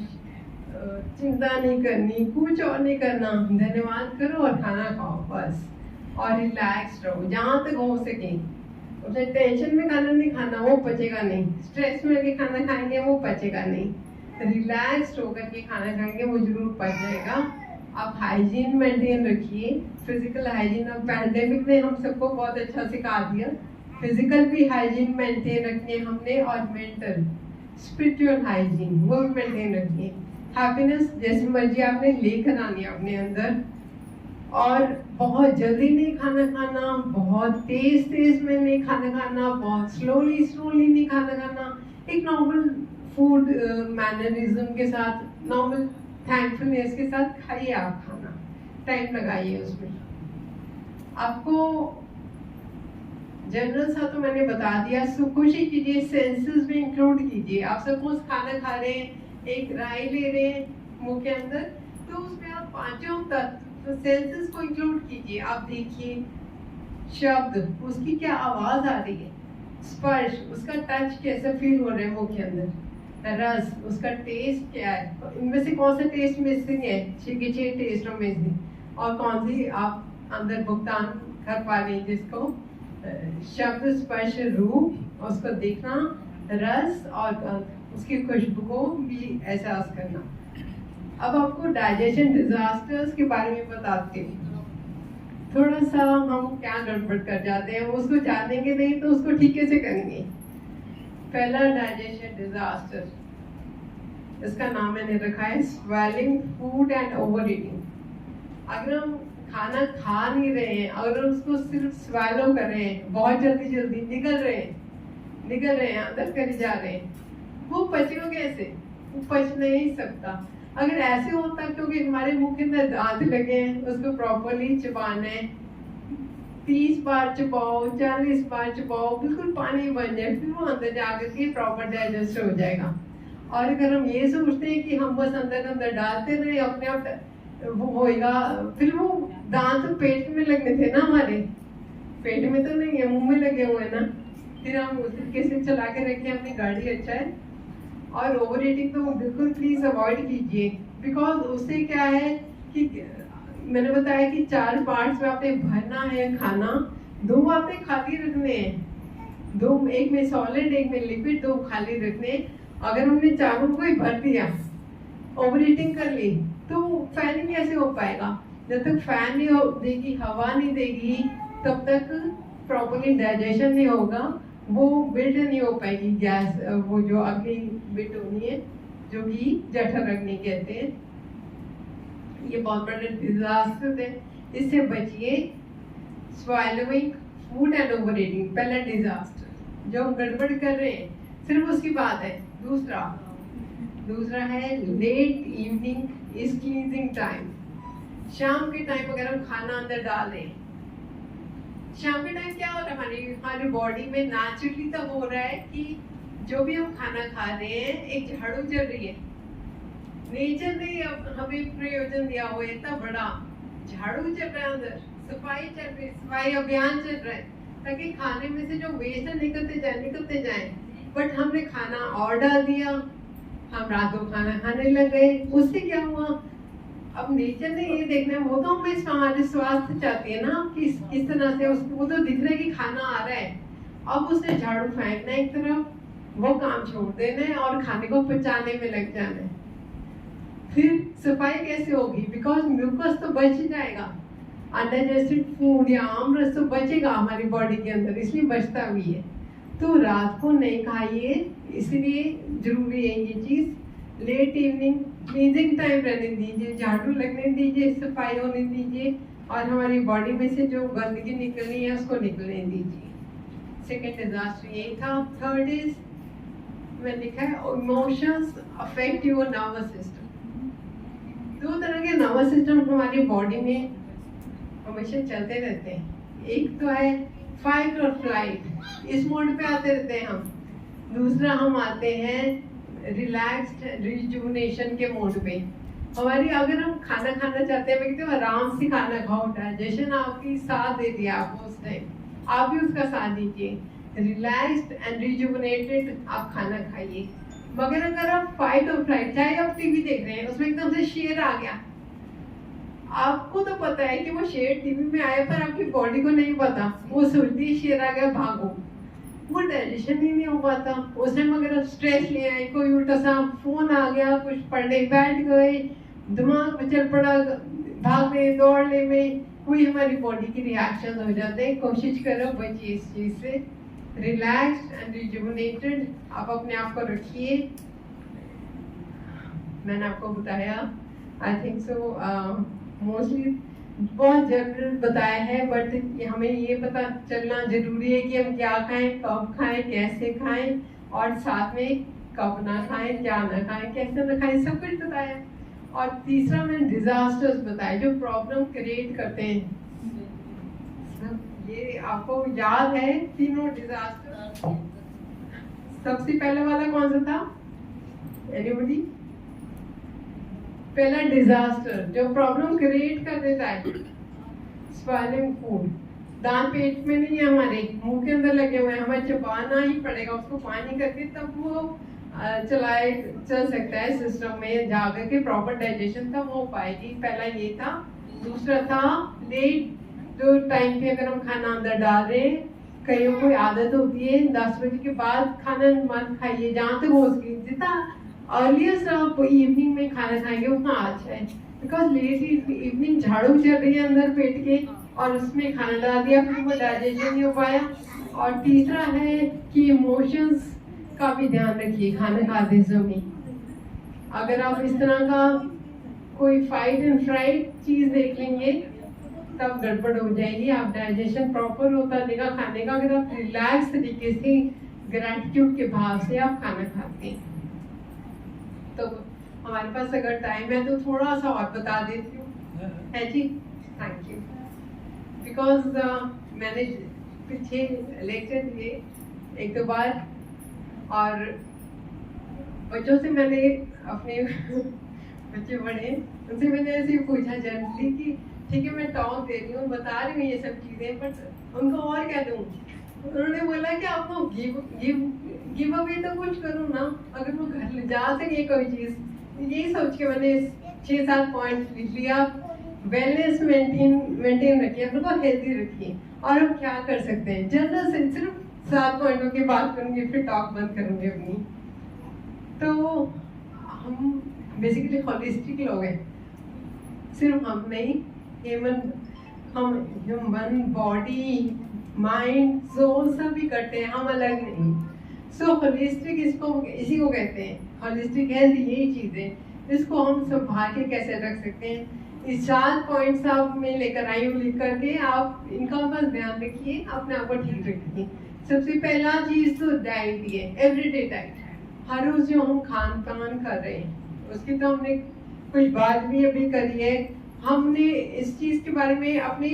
चिंता नहीं करनी, कुछ और नहीं करना, धन्यवाद करो और खाना खाओ बस, और रिलैक्स रहो जहाँ तक हो सके। उसे टेंशन में खाना नहीं खाना, वो पचेगा नहीं। स्ट्रेस में के खाना खाएंगे वो पचेगा नहीं। रिलैक्स होकर के खाना खाएंगे वो जरूर पच जाएगा। आप हाइजीन मेंटेन रखिए, फिजिकल हाइजीन। अब पैंडेमिक ने हम सबको बहुत अच्छा सिखा दिया, फिजिकल भी हाइजीन मेंटेन रखनी है हमने, और मेंटल स्पिरिचुअल हाइजीन वो भी मेंटेन रखनी है। हैप्पीनेस जैसी मर्जी आपने लेकर आनी है अपने अंदर, और बहुत जल्दी नहीं खाना खाना, बहुत तेज में नहीं खाना खाना, बहुत स्लोली नहीं खाना खाना। एक नॉर्मल फूड मैनरिज्म के साथ, नॉर्मल थैंकफुलनेस के साथ खाइए आप खाना, टाइम लगाइए उसमें। आपको जनरल सा तो मैंने बता दिया, सो कोशिश कीजिए सेंसेस में इंक्लूड कीजिए। आप सपोज खाना खा रहे हैं, एक राय ले रहे हैं मुंह के अंदर, तो उसमें आप पांचों तत्व तो सेंसेस को इंक्लूड कीजिए। आप देखिए शब्द, उसकी क्या आवाज आ रही है, स्पर्श, उसका टच कैसा फील हो रहा है मुंह के अंदर, रस, उसका टेस्ट क्या है, इनमें से कौन सा टेस्ट मिसिंग है, 6 टेस्टों में से, और कौन सी आप अंदर भुगतान कर पा रहे हैं, जिसको शब्द, स्पर्श, रूप, उसको देखना, रस और उसकी खुशबू को भी एहसास करना। अब आपको डाइजेशन डिजास्टर्स के बारे में बताते हैं। थोड़ा सा हम क्या गड़बड़ कर जाते हैं, उसको जानेंगे नहीं तो उसको ठीक से करेंगे। पहला डाइजेशन डिजास्टर, इसका नाम मैंने रखा है swelling food and over eating. अगर हम खाना खा नहीं रहे हैं, अगर उसको सिर्फ स्वेलो कर रहे हैं, बहुत जल्दी निगल रहे हैं, अंदर करे जा रहे हैं, वो पचेगा कैसे? वो पच नहीं सकता। अगर ऐसे होता, क्योंकि हमारे मुंह के अंदर दांत लगे हैं, उसको प्रॉपरली चबाना है, 30 बार चबाओ, 40 बार चबाओ, बिल्कुल पानी बन जाए, फिर वो अंदर जाकर के प्रॉपर डाइजेस्ट हो जाएगा। और अगर हम ये सोचते हैं कि हम बस अंदर डालते रहे, अपने आप वो होएगा, फिर वो दांत तो पेट में लगने थे ना, हमारे पेट में तो नहीं है, मुंह में लगे हुए ना, फिर हम उस तरीके से चला के रखें अपनी गाड़ी, अच्छा है। और ओवर ईटिंग तो बिल्कुल प्लीज अवॉइड कीजिए, बिकॉज उससे क्या है कि मैंने बताया कि 4 पार्ट्स में आपने भरना है खाना, 2 आपने खाली रखने हैं, 2 एक में सॉलिड एक में लिक्विड, 2 खाली रखने। अगर हमने चारों को ही भर दिया, ओवर ईटिंग कर ली, तो फैनिंग कैसे हो पाएगा? जब तक फैन नहीं हो देगी, हवा नहीं देगी, तब तक प्रॉपरली डाइजेशन नहीं होगा, वो बिल्ड नहीं हो पाएगी गैस, वो जो अग्नि बिल्ड होनी है, जो कि जठर अग्नि कहते हैं। ये बहुत बड़ा डिजास्टर है, इससे बचिए। स्वैलोइंग फूड एंड ओवर ईटिंग पहला डिजास्टर जो हम गड़बड़ कर रहे हैं, सिर्फ उसकी बात है। दूसरा है late evening is cleansing time. शाम के टाइम अगर हम खाना अंदर डाल दें, शाम के टाइम क्या हो रहा है हमारी बॉडी में, नेचुरली तो हो रहा है कि जो भी हम खाना खा रहे हैं, एक झाड़ू चल रही है, नेचर ने हमें प्रयोजन दिया हुआ है, इतना बड़ा झाड़ू चल रहा है, अंदर सफाई चल रही है, सफाई अभियान चल रहा है, ताकि खाने में से जो वेस्ट निकलते जाए। बट हमने खाना और डाल दिया, हम रात को खाना खाने लग गए, उससे क्या हुआ? अब नेचर ने ये देखना है, वो तो हमें हमारे स्वास्थ्य चाहती है ना, कि किस तरह से उसको तो दिख रहा है कि खाना आ रहा है, अब उसने झाड़ू फेंकना एक तरफ, वो काम छोड़ देना है और खाने को पचाने में लग जाना है। फिर सफाई कैसे होगी? बिकॉज म्यूकस तो बच जाएगा, अनडाइजेस्टेड फूड या आमरस तो बचेगा हमारी बॉडी के अंदर, इसलिए बचता भी है। तो रात को नहीं खाइए, इसलिए जरूरी है ये चीज। लेट इवनिंग क्लींजिंग टाइम रहने दीजिए, झाड़ू लगने दीजिए, सफाई होने दीजिए, और हमारी बॉडी में से जो गंदगी निकलनी है उसको निकलने दीजिए। सेकेंड डिजास्टर ये था। थर्ड इज, मैंने लिखा है emotions affect your nervous system. 2 तरह के नर्वस सिस्टम हमारी बॉडी में हमेशा चलते रहते हैं। एक तो है फाइट और फ्लाइट, इस मोड पे आते रहते हैं हम। दूसरा हम आते हैं रिलैक्स्ड रिजुवनेशन के मोड पे। हमारी अगर हम खाना खाना चाहते हैं, कहते हैं आराम से खाना खाओ, डाइजेशन आपकी साथ दे दिया आपको उस टाइम, आप भी उसका साथ दीजिए, रिलैक्स्ड एंड रिजुवनेटेड आप खाना खाइए। मगर अगर आप फाइट और फ्लाइट, चाहे आप टीवी देख रहे हैं उसमें एकदम से शेर आ गया, आपको तो पता है कि वो शेर टीवी में आया, पर आपकी बॉडी को नहीं पता, वो सोचती है शेर आ गया भागो, वो डाइजेशन ही नहीं हो पाता। उस टाइम अगर आप स्ट्रेस ले आए, कोई उल्टा सा फोन आ गया, कुछ पढ़ने बैठ गए, दिमाग में चल पड़ा भागने दौड़ने में, कोई हमारी बॉडी की रिएक्शन हो जाते हैं। कोशिश करो बचिए इस चीज से, रिलैक्स्ड एंड रिजुवनेटेड आप अपने आप को रखिए। मैंने आपको बताया, आई थिंक सो मोस्टली बहुत जनरल बताया है, बट हमें ये पता चलना जरूरी है कि हम क्या खाएं, कब खाएं, कैसे खाएं, और साथ में कब ना खाएं, क्या ना खाएं, कैसे ना खाएं, सब कुछ बताया। और तीसरा मैंने डिजास्टर्स बताया जो प्रॉब्लम क्रिएट करते हैं। ये आपको याद है तीनों डिजास्टर? सबसे पहले वाला कौन सा था? एनीबॉडी? पहला डिजास्टर जो प्रॉब्लम क्रिएट कर देता है, स्पॉइलिंग फूड। दांत पेट में नहीं है हमारे, मुंह के अंदर लगे हुए हैं, हमें चबाना ही पड़ेगा उसको पानी करके, तब वो चल सकता है सिस्टम में जाकर के, प्रॉपर डाइजेशन तब हो पाएगी। पहला ये था। दूसरा था लेट जो टाइम पे अगर हम खाना अंदर डाल रहे हैं, कईयों को आदत होती है 10 बजे के बाद खाना मत खाइए, जहाँ तक हो सके जितना अर्लिएस्ट आप इवनिंग में खाना खाएंगे उतना अच्छा है, बिकॉज लेट इवनिंग झाड़ू चल रही है अंदर पेट के, और उसमें खाना डाल दिया, फिर वो डाइजेशन नहीं हो पाया। और तीसरा है कि इमोशंस का भी ध्यान रखिए खाना खाते समय। अगर आप इस तरह का कोई फाइट एंड फ्राइट चीज देख लेंगे तब गड़बड़ हो जाएगी, आप डाइजेशन प्रॉपर होता देगा खाने का। अगर आप रिलैक्स तरीके से ग्रैटिट्यूड के भाव से आप खाना खाते हैं, तो हमारे पास अगर टाइम है तो थोड़ा सा और बता देती हूँ, है जी? Thank you. बिकॉज मैंने पीछे लेक्चर दिए एक दो बार, और बच्चों से मैंने अपने बच्चे बड़े, उनसे मैंने ऐसे ही पूछा जनरली कि ठीक है मैं टॉक दे रही हूँ, बता रही हूँ ये सब चीजें, बट उनको और क्या दूँ? उन्होंने बोला कि आप लोग गिव अवे तो कुछ करो ना, अगर वो घर ले जा सके कोई चीज। यही सोच के मैंने 6-7 पॉइंट लिख लिया। वेलनेस मेंटेन रखिए, अपने को हेल्दी रखिए, और हम क्या कर सकते हैं। जल्द से सिर्फ 7 पॉइंटों की बात करूंगी, फिर टॉक बंद करूंगी अपनी। तो हम बेसिकली होलिस्टिक लोग हैं, सिर्फ हम नहीं, ह्यूमन बॉडी माइंड सोल सभी करते हैं, हम अलग नहीं। सो होलिस्टिक इसी को कहते हैं, होलिस्टिक हेल्थ यही चीज है, इसको हम संभाल के कैसे रख सकते हैं। इस 4 पॉइंट्स आप में लेकर आई हूँ, लिख करके आप इनका बस ध्यान रखिए, अपने आप को ठीक रखिए। सबसे पहला चीज तो डाइट ही है, एवरीडे डाइट। हर रोज जो हम खान पान कर रहे हैं उसकी तो हमने कुछ बात भी अभी करी है। हमने इस चीज के बारे में अपनी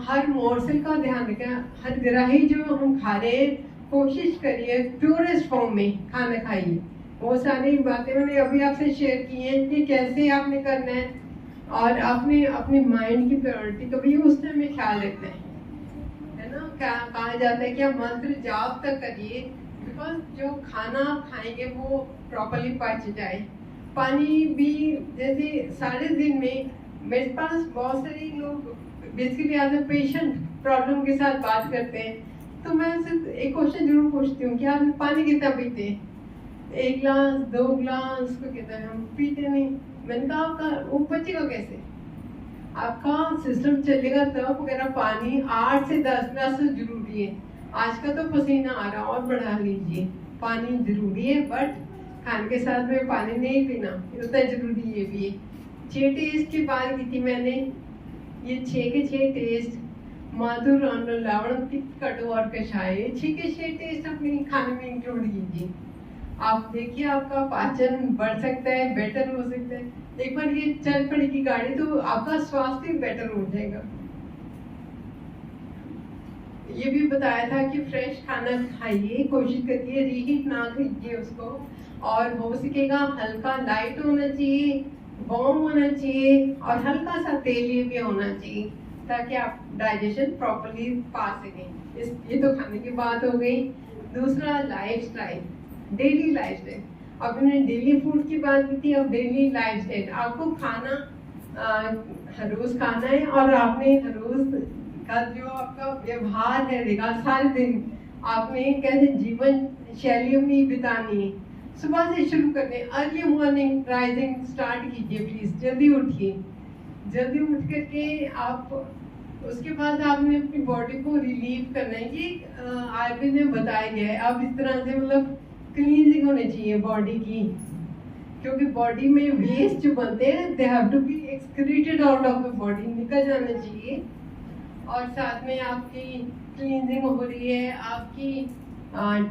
हर मोर्सल का ध्यान रखा, हर ग्राही जो हम खा रहे हैं कोशिश करिए प्योरेस्ट फॉर्म में खाना खाइए। वो सारी बातें मैंने अभी आपसे शेयर की हैं कि कैसे आपने करना है, और आपने अपने माइंड की प्रायोरिटी को भी उस टाइम में ख्याल रखना है ना। कहा जाता है कि आप मंत्र जाप तक करिए, बिकॉज जो खाना खाएंगे वो प्रॉपरली पच जाए। पानी भी जैसे सारे दिन में, मेरे पास बहुत सारे लोग basically as a patient problem के साथ बात करते हैं, तो मैं उनसे एक क्वेश्चन जरूर पूछती हूँ कि आप पानी कितना पीते हैं? 1 गिलास 2 गिलास, उसको कहता है हम पीते नहीं। मैंने कहा आपका वो बचेगा कैसे? आपका सिस्टम चलेगा तब अगर आप पानी 8 से 10 गिलास तो जरूरी है। आज का तो पसीना आ रहा, और बढ़ा लीजिए, पानी जरूरी है, बट खाने के साथ में पानी नहीं पीना उतना जरूरी ये भी है। 6 टेस्ट की बात की थी मैंने, ये 6 के 6 टेस्ट, मधुर अन्न लवण तिक्त कटु और कषाय, 6 के 6 टेस्ट अपने खाने में इंक्लूड कीजिए। आप देखिए आपका पाचन बढ़ सकता है, बेटर हो सकता है। एक बार ये चल पड़ेगी गाड़ी तो आपका स्वास्थ्य बेटर हो जाएगा। ये भी बताया था कि फ्रेश खाना खाइए, कोशिश करिए रीहीट ना कीजिए उसको, और हो सकेगा हल्का लाइट होना चाहिए, वार्म होना चाहिए, और हल्का सा तेलीय भी होना चाहिए ताकि आप डाइजेशन प्रॉपरली पा सकें। ये तो खाने की बात हो गई। दूसरा लाइफस्टाइल, डेली लाइफस्टाइल। आपने डेली फूड की बात की थी, अब डेली लाइफस्टाइल। आपको खाना हर रोज खाना है, और आपने हर रोज का जो आपका व्यवहार है सारे दिन आपने कैसे जीवन शैली अपनी बितानी है, सुबह से शुरू करने। अर्ली मॉर्निंग राइजिंग स्टार्ट कीजिए प्लीज, जल्दी उठिए। जल्दी उठ करके आप उसके बाद आपने अपनी बॉडी को रिलीव करना है। ये आयुर्वेद में बताया गया है। आप इस तरह से मतलब क्लीनिंग होनी चाहिए बॉडी की, क्योंकि बॉडी में वेस्ट जो बनते हैं they have to be excreted out of the body, निकल जाना चाहिए। और साथ में आपकी क्लींजिंग हो रही है, आपकी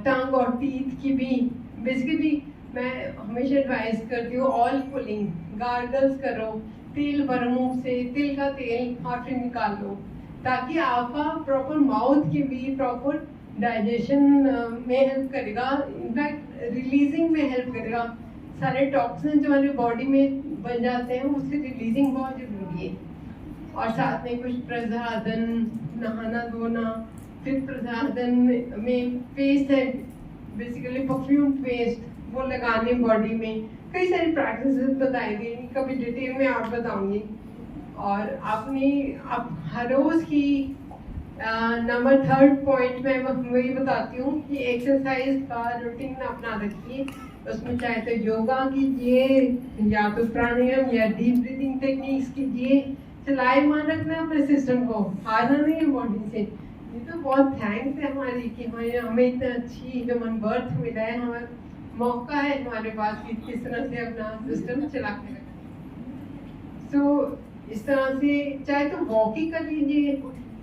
टंग और टीथ की भी। बेसिकली मैं हमेशा एडवाइस करती हूँ ऑयल पुलिंग, गार्गल्स करो, तेल भरो मुंह से, तिल का तेल और फिर निकाल लो, ताकि आपका प्रॉपर माउथ की भी प्रॉपर डाइजेशन में हेल्प करेगा, इनफैक्ट रिलीजिंग में हेल्प करेगा। सारे टॉक्सिन जो हमारी बॉडी में बन जाते हैं उससे रिलीजिंग बहुत जरूरी है। और साथ में कुछ प्रसाधन, नहाना धोना, फिर प्रसाधन में पेस्ट है, बेसिकली परफ्यूम पेस्ट, वो लगाने बॉडी में। कई सारी प्रैक्टिसेस बताई गई, कभी डिटेल में आप बताऊंगी। और आपने आप हर रोज की नंबर 3 पॉइंट में वही बताती हूँ कि एक्सरसाइज का रूटीन अपना रखिए। उसमें चाहे तो योगा कीजिए, या तो प्राणायाम या डीप ब्रीदिंग टेक्निक्स कीजिए। चलायमान रखना अपने सिस्टम को, हारना नहीं है बॉडी से। ये तो बहुत थैंक्स है हमारी कि हमें इतना अच्छी ह्यूमन बर्थ मिला है, हमारा मौका है हमारे पास कि किस तरह से अपना सिस्टम चला के रखें। तो इस तरह से चाहे तो वॉकिंग कर लीजिए,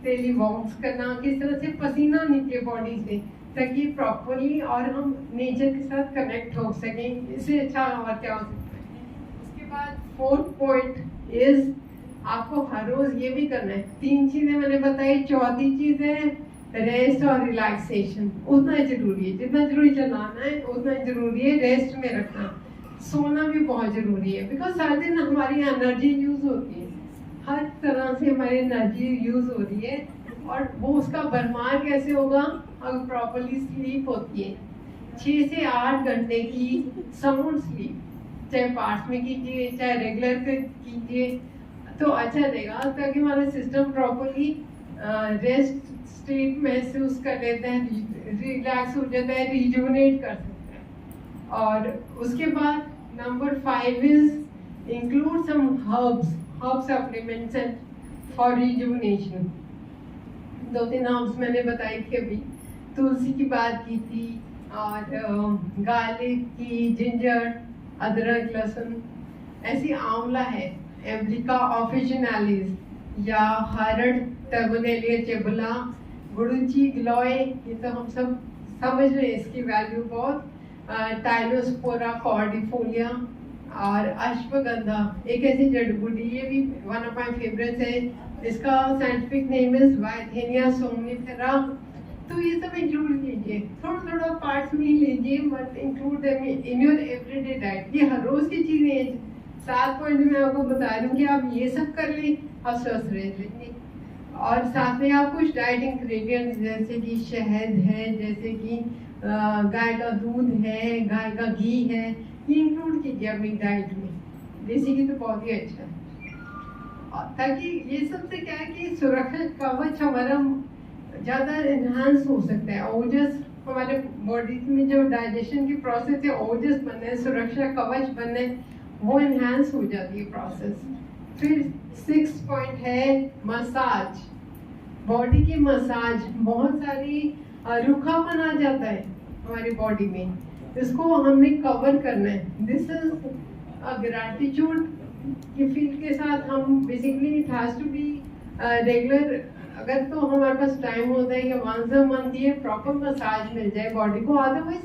डेली वॉक्स करना, किस तरह से पसीना निकले बॉडी से, ताकि प्रॉपरली और हम नेचर के साथ कनेक्ट हो सकें। इससे अच्छा और क्या हो सकता है। उसके बाद 4th पॉइंट इज आपको हर रोज ये भी करना है। 3 चीजें मैंने बताई, चौथी चीज है रेस्ट और रिलैक्सेशन। उतना जरूरी है, जितना जरूरी चलाना है उतना जरूरी है रेस्ट में रखना। सोना भी बहुत जरूरी है, बिकॉज सारे दिन हमारी एनर्जी यूज होती है, हर तरह से हमारी एनर्जी यूज हो रही है, और वो उसका भरमार कैसे होगा अगर प्रॉपरली स्लीप होती है। 6 से 8 घंटे की साउंड स्लीप, चाहे पार्ट में कीजिए चाहे रेगुलर कीजिए, तो अच्छा रहेगा, ताकि हमारा सिस्टम प्रॉपरली रेस्ट स्टेट महसूस कर लेता है, रिलैक्स हो जाता है, रिजुवनेट कर सकता है। और उसके बाद number 5 is include some herb supplements for rejuvenation. 2-3 herbs मैंने बताई थी अभी, तुलसी की बात की थी, और गार्लिक की, जिंजर, अदरक, लहसुन। ऐसी आंवला है, एम्ब्लिका ऑफिशिनालिस या हार्ड टर्मिनेलिया चेबुला, गुड़ुची गिलोय, ये तो हम सब समझ रहे हैं इसकी वैल्यू बहुत। टाइलोस्पोरा कॉर्डिफोलिया और अश्वगंधा, एक ऐसी जड़ी बूटी, ये भी वन ऑफ माय फेवरेट्स है। इसका साइंटिफिक नेम इज वाइथेनिया सोमनिफेरा। तो ये सब इंक्लूड कीजिए, थोड़ा थोड़ा पार्ट्स में ही लीजिए, but include them in your everyday diet. ये हर रोज की चीजें हैं। 7 पॉइंट मैं आपको बता रही हूँ कि आप ये सब कर लें और स्वस्थ रह लेंगे। और साथ में आप कुछ डाइट इंग्रेडिएंट्स जैसे कि शहद है, जैसे कि गाय का दूध है, गाय का घी है, ये इंक्लूड कीजिए अपनी डाइट में। देसी घी तो बहुत ही अच्छा है, ताकि ये सबसे क्या है कि सुरक्षा कवच हमारा ज़्यादा एनहांस हो सकता है। ओजस हमारे बॉडी में जो डाइजेशन की प्रोसेस है, ओजस बनना है, सुरक्षा कवच बनना है, वो एनहांस हो जाती है प्रोसेस। फिर 6 पॉइंट है मसाज, बॉडी की मसाज। बहुत सारी रूखापन आ जाता है हमारी बॉडी में, इसको हमने कवर करना है। दिस इज अ ग्रैटिट्यूड की फील के साथ हम basically it has to be regular. अगर तो हमारे पास टाइम होता है कि वंस अ मंथ ये प्रॉपर मसाज मिल जाए बॉडी को। अदरवाइज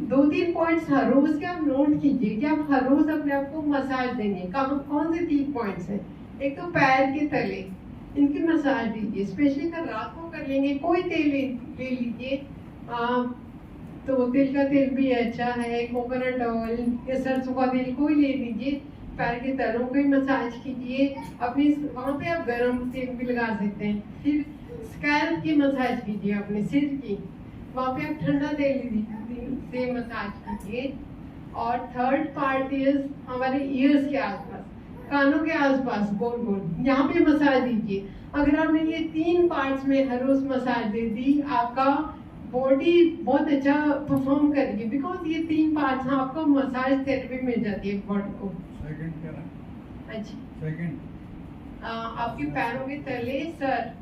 2-3 पॉइंट्स हर रोज के आप नोट कीजिए कि आप हर रोज अपने आप को मसाज देंगे। कौन से 3 पॉइंट्स हैं? एक तो पैर के तले, इनकी मसाज दीजिए, स्पेशली अगर रात को कर लेंगे। कोई तेल ले लीजिए, तो तिल का तेल भी अच्छा है, कोकोनट ऑयल या सरसों का तेल कोई ले लीजिए, पैर के तलों पे मसाज कीजिए अपनी, वहाँ पे आप गर्म तेल भी लगा सकते हैं। फिर स्कैल्प की मसाज कीजिए, अपने सिर की, वहाँ पे आप ठंडा तेल से मसाज कीजिए। और थर्ड पार्ट इज हमारे ईयर्स के आसपास, कानों के आसपास गोल गोल, यहाँ पे मसाज दीजिए। अगर आपने ये 3 पार्ट्स में हर रोज मसाज दे दी, आपका बॉडी बहुत अच्छा परफॉर्म करेगी, बिकॉज ये 3 पार्ट्स आपको मसाज थेरेपी मिल जाती है बॉडी को। सेकंड क्या है? अच्छा, सेकंड आपके पैरों के तले, सर,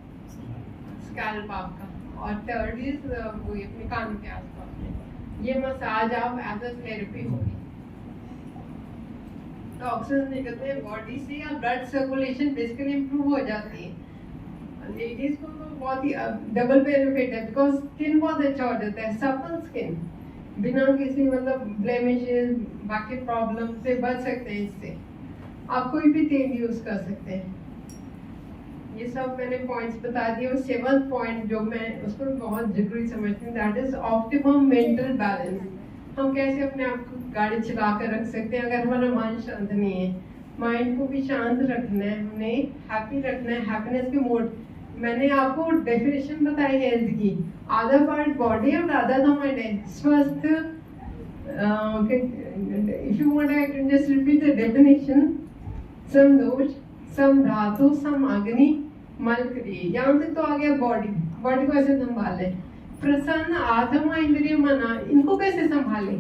स्कैल्प आपका, और थर्ड इज वो अपने कानों के आसपास में। ये मसाज आप एज अ थेरेपी होगी, टॉक्सिन्स निकलते हैं बॉडी से, या ब्लड सर्कुलेशन बेसिकली इंप्रूव हो जाती है। लेडीज को तो बहुत ही डबल बेनिफिट है, बिकॉज स्किन बहुत अच्छा हो जाता है, सपल स्किन, बिना किसी मतलब ब्लेमिशेस, बाकी प्रॉब्लम से बच सकते हैं इससे। आप कोई भी तेल यूज कर सकते हैं। ये सब मैंने पॉइंट्स बता दिए। और 7th पॉइंट जो मैं उसको बहुत जरूरी समझती हूँ, that is optimum mental balance. हम कैसे अपने आप को गाड़ी चला कर रख सकते हैं अगर हमारा मन शांत नहीं है। माइंड को भी शांत रखना है, हमने हैप्पी रखना है, हैप्पीनेस के मोड। मैंने आपको डेफिनेशन बताई है हेल्थ की, आधा पार्ट बॉडी और आधा तो माइंड है। स्वस्थ, if you want I can just repeat the definition, सम दोष, सम धातु, सम अग्नि, मल क्रिय। यहाँ तक तो आ गया बॉडी। बॉडी को ऐसे संभाले, प्रसन्न आत्मा, इंद्रिय, मना, इनको कैसे संभाले,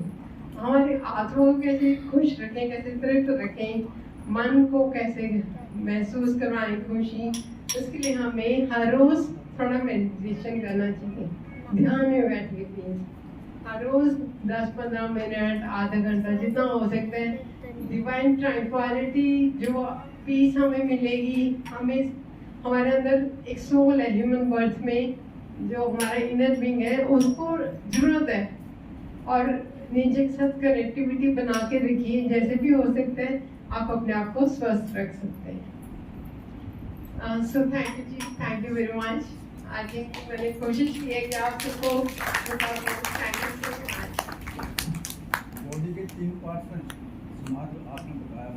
हमारे आत्मा को कैसे खुश रखें, कैसे तृप्त रखें, मन को कैसे महसूस करवाएं खुशी। उसके लिए हमें हर रोज थोड़ा मेडिटेशन करना चाहिए, ध्यान में बैठ के प्लीज हर रोज 10-15 मिनट, आधा घंटा, जितना हो सकता है। डिवाइन ट्रांक्विलिटी, जो पीस हमें मिलेगी, हमें हमारे अंदर एक सोल है ह्यूमन बर्थ में, जो हमारा इनर बीइंग है, उसको जरूरत है। और नीचे के साथ कनेक्टिविटी बना के रखिए, जैसे भी हो सकता है आप अपने आप को स्वस्थ रख सकते हैं। So thank you ji, thank you very much. I think मैंने कोशिश की है कि आप सबको thank you so much. Body के 3 पार्ट्स में आपने बताया।